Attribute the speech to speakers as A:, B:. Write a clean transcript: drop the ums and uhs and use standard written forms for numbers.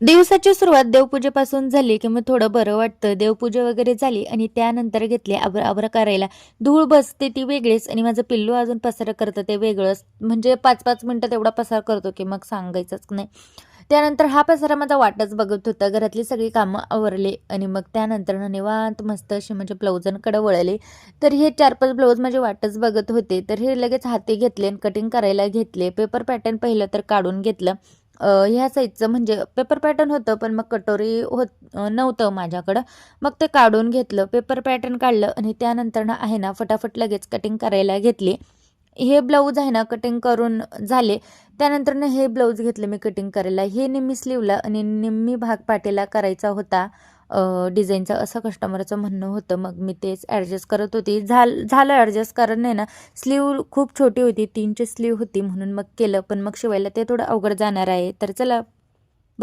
A: दिवसाची सुरुवात देवपूजेपासून झाली की मग थोडं बरं वाटतं. देवपूजा वगैरे झाली आणि त्यानंतर घेतले आबरा करायला. धूळ बसते ती वेगळीच आणि माझं पिल्लू अजून पसारा करतं ते वेगळंच. म्हणजे 5-5 मिनिटात एवढा पसार करतो की मग सांगायचंच नाही. त्यानंतर हा पसारा माझा वाटच बघत होता. घरातली सगळी कामं आवरले आणि मग त्यानंतर ना निवांत मस्त अशी म्हणजे ब्लाउजांकडे वळले. तर हे 4-5 ब्लाऊज माझी वाटच बघत होते. तर हे लगेच हाती घेतले आणि कटिंग करायला घेतले. पेपर पॅटर्न पहिलं तर काढून घेतलं. ह्या साईजचं म्हणजे पेपर पॅटर्न होतं, पण मग कटोरी नव्हतं माझ्याकडं. मग ते काढून घेतलं. पेपर पॅटर्न काढलं आणि त्यानंतर ना आहे ना फटाफट लगेच कटिंग करायला घेतली. हे ब्लाऊज आहे ना कटिंग करून झाले. त्यानंतर ना हे ब्लाऊज घेतले मी कटिंग करायला. हे निम्मी स्लीवला आणि निम्मी भाग पाठीला करायचा होता डिझाईनचा असं कस्टमरचं म्हणणं होतं. मग मी तेच ॲडजस्ट करत होती. झालं ॲडजस्ट कारण नाही ना स्लीव खूप छोटी होती. 3ची स्लीव होती म्हणून मग केलं. पण मग शिवायला ते थोडं अवघड जाणार आहे. तर चला